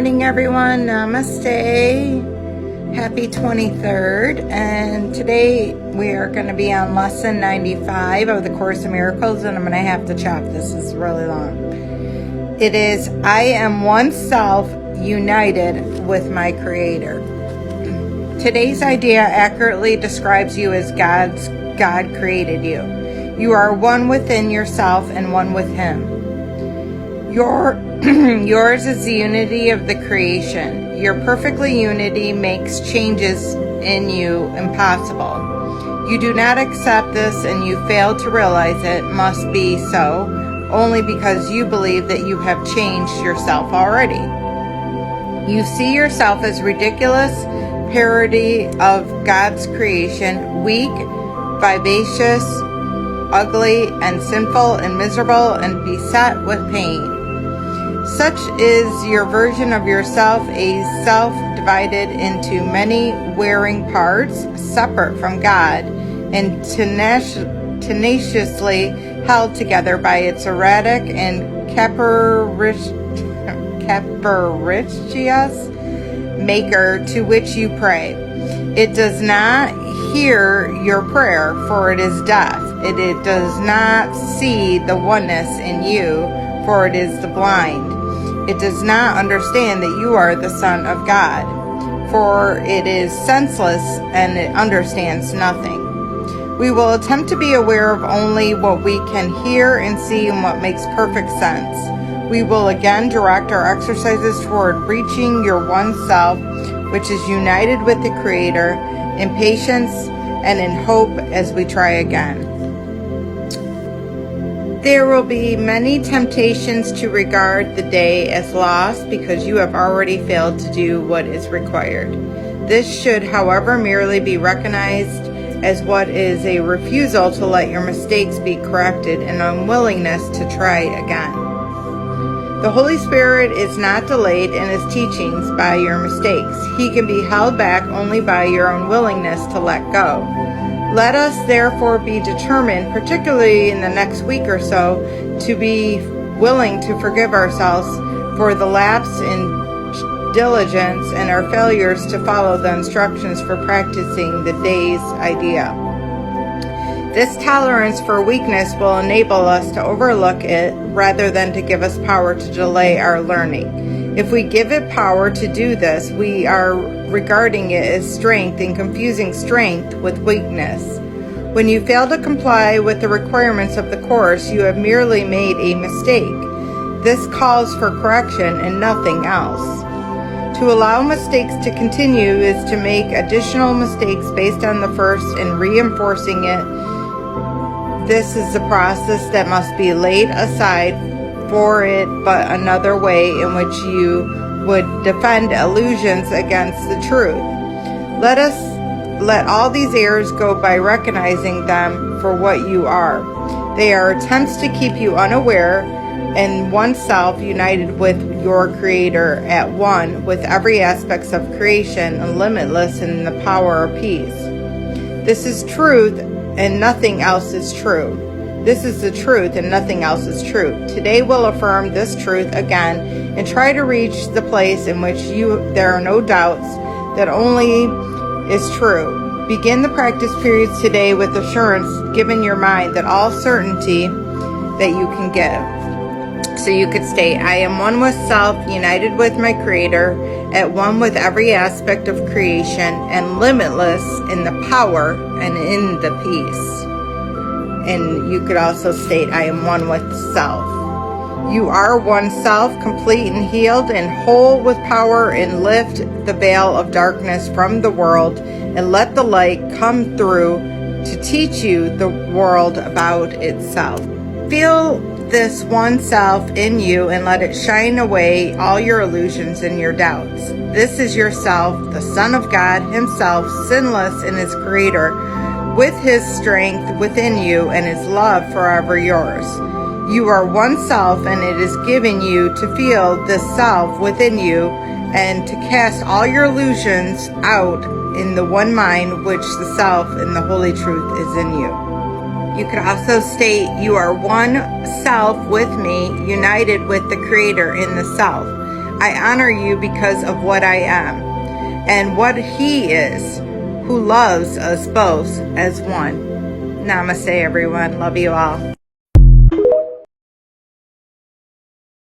morning, everyone. Namaste. Happy 23rd. And today we are going to be on lesson 95 of the Course in Miracles. And I'm going to have to chop this. Is really long. It is, I am one self united with my Creator. Today's idea accurately describes you as God created you. You are one within yourself and one with Him. Yours is the unity of the creation. Your perfectly unity makes changes in you impossible. You do not accept this and you fail to realize it must be so, only because you believe that you have changed yourself already. You see yourself as ridiculous parody of God's creation, weak, vivacious, ugly, and sinful, and miserable, and beset with pain. Such is your version of yourself, a self divided into many wearing parts, separate from God, and tenaciously held together by its erratic and capricious maker to which you pray. It does not hear your prayer, for it is deaf. It does not see the oneness in you, for it is the blind. It does not understand that you are the Son of God, for it is senseless and it understands nothing. We will attempt to be aware of only what we can hear and see and what makes perfect sense. We will again direct our exercises toward reaching your one self, which is united with the Creator, in patience and in hope as we try again. There will be many temptations to regard the day as lost because you have already failed to do what is required. This should, however, merely be recognized as what is a refusal to let your mistakes be corrected and unwillingness to try again. The Holy Spirit is not delayed in His teachings by your mistakes. He can be held back only by your unwillingness to let go. Let us therefore be determined, particularly in the next week or so, to be willing to forgive ourselves for the lapse in diligence and our failures to follow the instructions for practicing the day's idea. This tolerance for weakness will enable us to overlook it rather than to give us power to delay our learning. If we give it power to do this, we are regarding it as strength and confusing strength with weakness. When you fail to comply with the requirements of the Course, you have merely made a mistake. This calls for correction and nothing else. To allow mistakes to continue is to make additional mistakes based on the first and reinforcing it. This is the process that must be laid aside for it, but another way in which you would defend illusions against the truth. Let all these errors go by recognizing them for what you are. They are attempts to keep you unaware and oneself united with your Creator, at one with every aspect of creation and limitless in the power of peace. This is truth and nothing else is true. This is the truth and nothing else is true. Today we'll affirm this truth again and try to reach the place in which there are no doubts that only is true. Begin the practice periods today with assurance given your mind that all certainty that you can give. So you could state, I am one with self, united with my Creator, at one with every aspect of creation, and limitless in the power and in the peace. And you could also state, I am one with self. You are one self, complete and healed and whole with power, and lift the veil of darkness from the world and let the light come through to teach you the world about itself. Feel this one self in you and let it shine away all your illusions and your doubts. This is yourself, the Son of God Himself, sinless in His Creator, with His strength within you and His love forever yours. You are one self, and it is given you to feel this self within you and to cast all your illusions out in the one mind which the self and the holy truth is in you. You could also state, you are one self with me, united with the Creator in the self. I honor you because of what I am and what He is, who loves us both as one. Namaste, everyone. Love you all.